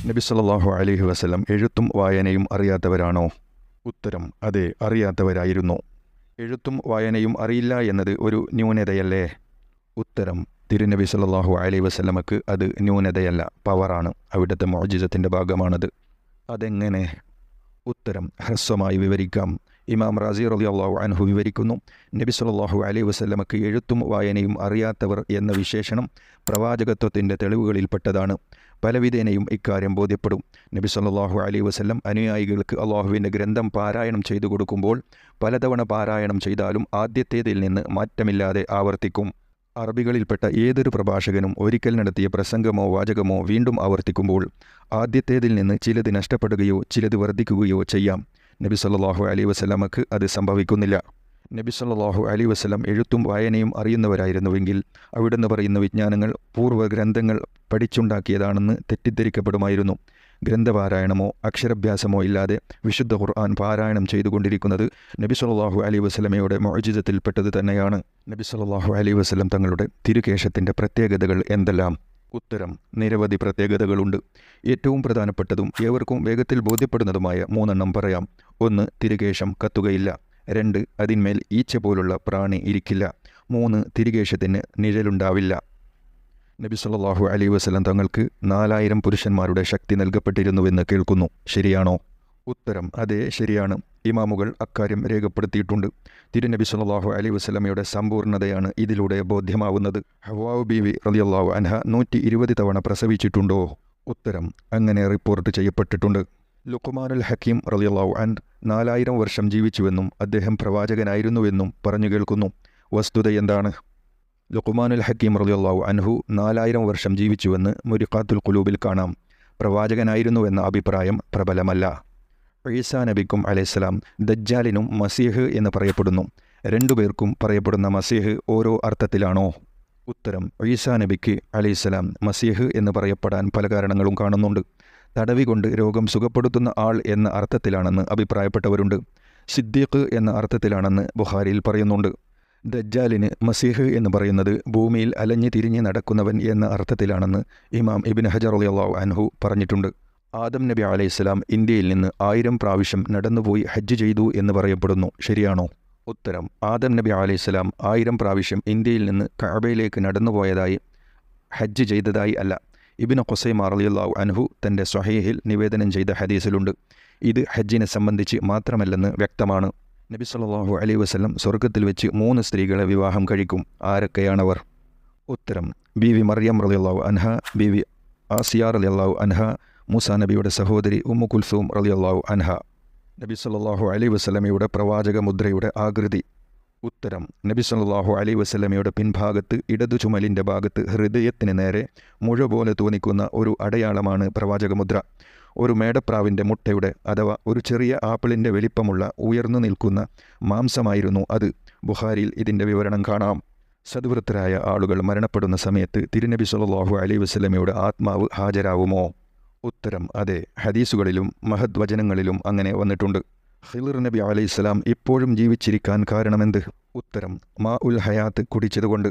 നബി സല്ലല്ലാഹു അലൈഹി വസല്ലം എഴുത്തും വായനയും അറിയാത്തവരാണോ? ഉത്തരം: അതെ, അറിയാത്തവരായിരുന്നു. എഴുത്തും വായനയും അറിയില്ല എന്നത് ഒരു ന്യൂനതയല്ലേ? ഉത്തരം: തിരുനബി സല്ലല്ലാഹു അലൈഹി വസല്ലമക്ക് അത് ന്യൂനതയല്ല, പവറാണ്. അവിടുത്തെ മുഅ്ജിസത്തിൻ്റെ ഭാഗമാണത്. അതെങ്ങനെ? ഉത്തരം ഹ്രസ്വമായി വിവരിക്കാം. ഇമാം റാസി റളിയല്ലാഹു അൻഹു വിവരിക്കുന്നു, നബി സല്ലല്ലാഹു അലൈഹി വസല്ലമക്ക് എഴുത്തും വായനയും അറിയാത്തവർ എന്ന വിശേഷണം പ്രവാചകത്വത്തിൻ്റെ തെളിവുകളിൽപ്പെട്ടതാണ്. പലവിധേനയും ഇക്കാര്യം ബോധ്യപ്പെടും. നബി സല്ലല്ലാഹു അലൈഹി വസല്ലം അനുയായികൾക്ക് അള്ളാഹുവിൻ്റെ ഗ്രന്ഥം പാരായണം ചെയ്തു കൊടുക്കുമ്പോൾ പലതവണ പാരായണം ചെയ്താലും ആദ്യത്തേതിൽ നിന്ന് മാറ്റമില്ലാതെ ആവർത്തിക്കും. അറബികളിൽപ്പെട്ട ഏതൊരു പ്രഭാഷകനും ഒരിക്കൽ നടത്തിയ പ്രസംഗമോ വാചകമോ വീണ്ടും ആവർത്തിക്കുമ്പോൾ ആദ്യത്തേതിൽ നിന്ന് ചിലത് നഷ്ടപ്പെടുകയോ ചിലത് വർദ്ധിക്കുകയോ ചെയ്യാം. നബി സല്ലല്ലാഹു അലൈഹി വസല്ലമക്ക് അത് സംഭവിക്കുന്നില്ല. നബി സല്ലല്ലാഹു അലൈഹി വസല്ലം എഴുത്തും വായനയും അറിയുന്നവരായിരുന്നുവെങ്കിൽ അവിടുന്ന് പറയുന്ന വിജ്ഞാനങ്ങൾ പൂർവ്വ ഗ്രന്ഥങ്ങൾ പഠിച്ചുണ്ടാക്കിയതാണെന്ന് തെറ്റിദ്ധരിക്കപ്പെടുമായിരുന്നു. ഗ്രന്ഥപാരായണമോ അക്ഷരാഭ്യാസമോ ഇല്ലാതെ വിശുദ്ധ ഖുർആൻ പാരായണം ചെയ്തുകൊണ്ടിരിക്കുന്നത് നബി സല്ലല്ലാഹു അലൈഹി വസല്ലമയുടെ മുഅ്ജിസത്തിൽപ്പെട്ടത് തന്നെയാണ്. നബി സല്ലല്ലാഹു അലൈഹി വസല്ലം തങ്ങളുടെ തിരുകേശത്തിൻ്റെ പ്രത്യേകതകൾ എന്തെല്ലാം? ഉത്തരം: നിരവധി പ്രത്യേകതകളുണ്ട്. ഏറ്റവും പ്രധാനപ്പെട്ടതും ഏവർക്കും വേഗത്തിൽ ബോധ്യപ്പെടുന്നതുമായ 3 പറയാം. 1. തിരുകേശം കത്തുകയില്ല. 2. അതിന്മേൽ ഈച്ച പോലുള്ള പ്രാണി ഇരിക്കില്ല. 3. തിരുകേശത്തിന് നിഴലുണ്ടാവില്ല. നബി സല്ലല്ലാഹു അലൈഹി വസല്ലം തങ്ങൾക്ക് 4000 പുരുഷന്മാരുടെ ശക്തി നൽകപ്പെട്ടിരുന്നുവെന്ന് കേൾക്കുന്നു. ശരിയാണോ? ഉത്തരം: അതെ, ശരിയാണ്. ഇമാമുകൾ അക്കാര്യം രേഖപ്പെടുത്തിയിട്ടുണ്ട്. തിരുനബി സല്ലല്ലാഹു അലൈഹി വസല്ലമയുടെ സമ്പൂർണ്ണതയാണ് ഇതിലൂടെ ബോധ്യമാവുന്നത്. ഹവ്വാ ബീവി റളിയല്ലാഹു അൻഹ 120 തവണ പ്രസവിച്ചിട്ടുണ്ടോ? ഉത്തരം: അങ്ങനെ റിപ്പോർട്ട് ചെയ്യപ്പെട്ടിട്ടുണ്ട്. ലുഖ്മാനുൽ ഹക്കീം റളിയല്ലാഹു അൻഹു 4000 വർഷം ജീവിച്ചുവെന്നും അദ്ദേഹം പ്രവാചകനായിരുന്നുവെന്നും പറഞ്ഞു കേൾക്കുന്നു. വസ്തുത എന്താണ്? ലുഖ്മാനുൽ ഹക്കീം റളിയല്ലാഹു അൻഹു 4000 വർഷം ജീവിച്ചുവെന്ന് മുരിഖാത്തുൽ ഖുലൂബിൽ കാണാം. പ്രവാചകനായിരുന്നുവെന്ന അഭിപ്രായം പ്രബലമല്ല. ഈസാ നബിക്കും അലൈഹിസ്സലാം ദജ്ജാലിനും മസീഹ് എന്ന് പറയപ്പെടുന്നു. രണ്ടുപേർക്കും പറയപ്പെടുന്ന മസീഹ് ഓരോ അർത്ഥത്തിലാണോ? ഉത്തരം: ഈസാ നബിക്ക് അലൈഹിസ്സലാം മസീഹ് എന്ന് പറയപ്പെടാൻ പല കാരണങ്ങളും കാണുന്നുണ്ട്. തടവി കൊണ്ട് രോഗം സുഖപ്പെടുത്തുന്ന ആൾ എന്ന അർത്ഥത്തിലാണെന്ന് അഭിപ്രായപ്പെട്ടവരുണ്ട്. സിദ്ദീഖ് എന്ന അർത്ഥത്തിലാണെന്ന് ബുഖാരിയിൽ പറയുന്നുണ്ട്. ദജ്ജാലിന് മസീഹ് എന്ന് പറയുന്നത് ഭൂമിയിൽ അലഞ്ഞു തിരിഞ്ഞ് നടക്കുന്നവൻ എന്ന അർത്ഥത്തിലാണെന്ന് ഇമാം ഇബ്നു ഹജർ റളിയല്ലാഹു അൻഹു പറഞ്ഞിട്ടുണ്ട്. ആദം നബി അലൈഹിസ്സലാം ഇന്ത്യയിൽ നിന്ന് 1000 പ്രാവശ്യം നടന്നുപോയി ഹജ്ജ് ചെയ്തു എന്ന് പറയപ്പെടുന്നു. ശരിയാണോ? ഉത്തരം: ആദം നബി അലൈഹിസ്സലാം 1000 പ്രാവശ്യം ഇന്ത്യയിൽ നിന്ന് കഅബയിലേക്ക് നടന്നുപോയതായി, ഹജ്ജ് ചെയ്തതായി അല്ല. ഇബ്നു ഖുസൈമ റളിയല്ലാഹു അൻഹു തൻ്റെ സ്വഹീഹിൽ നിവേദനം ചെയ്ത ഹദീസിലുണ്ട്. ഇത് ഹജ്ജിനെ സംബന്ധിച്ച് മാത്രമല്ലെന്ന് വ്യക്തമാണ്. നബി സല്ലല്ലാഹു അലൈഹി വസല്ലം സ്വർഗത്തിൽ വെച്ച് 3 സ്ത്രീകളെ വിവാഹം കഴിക്കും. ആരൊക്കെയാണവർ? ഉത്തരം: ബീവി മറിയം റളിയല്ലാഹു അൻഹ, ബീവി ആസിയ റളിയല്ലാഹു അൻഹ, മൂസാ നബിയുടെ സഹോദരി ഉമ്മു കുൽസൂം റളിയല്ലാഹു അൻഹ. നബി സല്ലല്ലാഹു അലൈഹി വസല്ലമയുടെ പ്രവാചക മുദ്രയുടെ ആകൃതി? ഉത്തരം: നബി സല്ലല്ലാഹു അലൈഹി വസല്ലമയുടെ പിൻഭാഗത്ത് ഇടതു ചുമലിൻ്റെ ഭാഗത്ത് ഹൃദയത്തിന് നേരെ മുഴ പോലെ തോന്നിക്കുന്ന ഒരു അടയാളമാണ് പ്രവാചകമുദ്ര. ഒരു മേടപ്രാവിൻ്റെ മുട്ടയുടെ അഥവാ ഒരു ചെറിയ ആപ്പിളിൻ്റെ വലിപ്പമുള്ള ഉയർന്നു നിൽക്കുന്ന മാംസമായിരുന്നു അത്. ബുഖാരിയിൽ ഇതിൻ്റെ വിവരണം കാണാം. സദ്വൃത്തരായ ആളുകൾ മരണപ്പെടുന്ന സമയത്ത് തിരുനബി സല്ലല്ലാഹു അലൈഹി വസല്ലമയുടെ ആത്മാവ് ഹാജരാവുമോ? ഉത്തരം: അതെ, ഹദീസുകളിലും മഹദ് വചനങ്ങളിലും അങ്ങനെ വന്നിട്ടുണ്ട്. ഖിളിർ നബി അലൈഹിസ്സലാം ഇപ്പോഴും ജീവിച്ചിരിക്കാൻ കാരണമെന്ത്? ഉത്തരം: മാ ഉൽ ഹയാത്ത് കുടിച്ചതുകൊണ്ട്.